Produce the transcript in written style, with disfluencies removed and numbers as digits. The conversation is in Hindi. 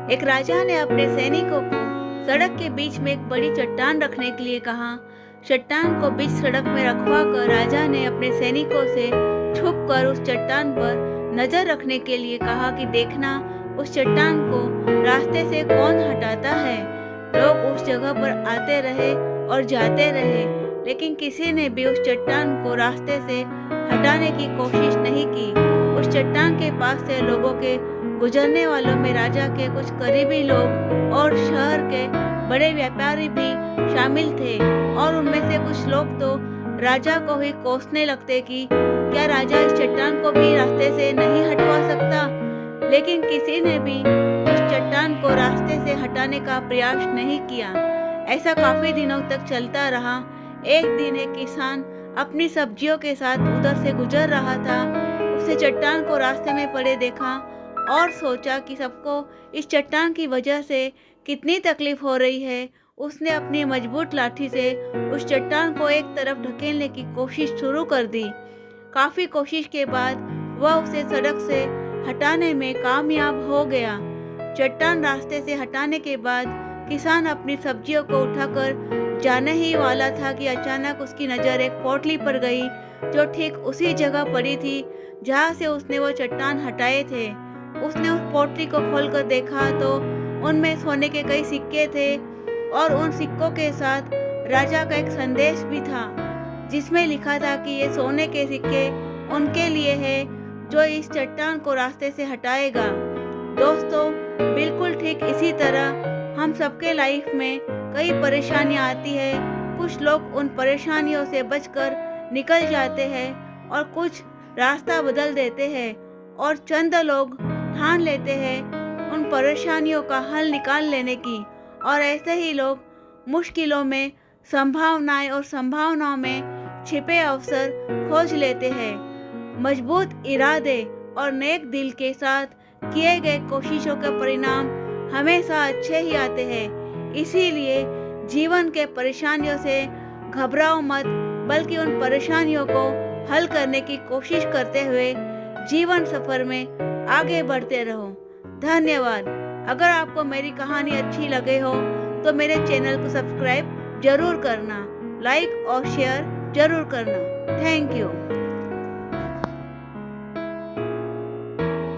एक राजा ने अपने सैनिकों को सड़क के बीच में एक बड़ी चट्टान रखने के लिए कहा। चट्टान को बीच सड़क में रखवा कर राजा ने अपने सैनिकों से छुपकर उस चट्टान पर नजर रखने के लिए कहा कि देखना उस चट्टान को रास्ते से कौन हटाता है। लोग उस जगह पर आते रहे और जाते रहे, लेकिन किसी ने भी उस चट्टान को रास्ते से हटाने की कोशिश नहीं की। उस चट्टान के पास से लोगों के गुजरने वालों में राजा के कुछ करीबी लोग और शहर के बड़े व्यापारी भी शामिल थे, और उनमें से कुछ लोग तो राजा को ही कोसने लगते कि क्या राजा इस चट्टान को भी रास्ते से नहीं हटवा सकता। लेकिन किसी ने भी उस चट्टान को रास्ते से हटाने का प्रयास नहीं किया। ऐसा काफी दिनों तक चलता रहा। एक दिन एक किसान अपनी सब्जियों के साथ उधर से गुजर रहा था। उसने चट्टान को रास्ते में पड़े देखा और सोचा कि सबको इस चट्टान की वजह से कितनी तकलीफ हो रही है। उसने अपनी मजबूत लाठी से उस चट्टान को एक तरफ ढकेलने की कोशिश शुरू कर दी। काफी कोशिश के बाद वह उसे सड़क से हटाने में कामयाब हो गया। चट्टान रास्ते से हटाने के बाद किसान अपनी सब्जियों को उठाकर जाने ही वाला था कि अचानक उसकी नज़र एक पोटली पर गई, जो ठीक उसी जगह पड़ी थी जहाँ से उसने वो चट्टान हटाए थे। उसने उस पोटली को खोलकर देखा तो उनमें सोने के कई सिक्के थे, और उन सिक्कों के साथ राजा का एक संदेश भी था, जिसमें लिखा था कि ये सोने के सिक्के उनके लिए है जो इस चट्टान को रास्ते से हटाएगा। दोस्तों, बिल्कुल ठीक इसी तरह हम सबके लाइफ में कई परेशानियां आती है। कुछ लोग उन परेशानियों से बचकर निकल जाते हैं और कुछ रास्ता बदल देते हैं, और चंद लोग ठान लेते हैं उन परेशानियों का हल निकाल लेने की, और ऐसे ही लोग मुश्किलों में संभावनाएं और संभावनाओं में छिपे अवसर खोज लेते हैं। मजबूत इरादे और नेक दिल के साथ किए गए कोशिशों के परिणाम हमेशा अच्छे ही आते हैं। इसीलिए जीवन के परेशानियों से घबराओ मत, बल्कि उन परेशानियों को हल करने की कोशिश करते हुए जीवन सफर में आगे बढ़ते रहो। धन्यवाद। अगर आपको मेरी कहानी अच्छी लगे हो तो मेरे चैनल को सब्सक्राइब जरूर करना, लाइक और शेयर जरूर करना। Thank you.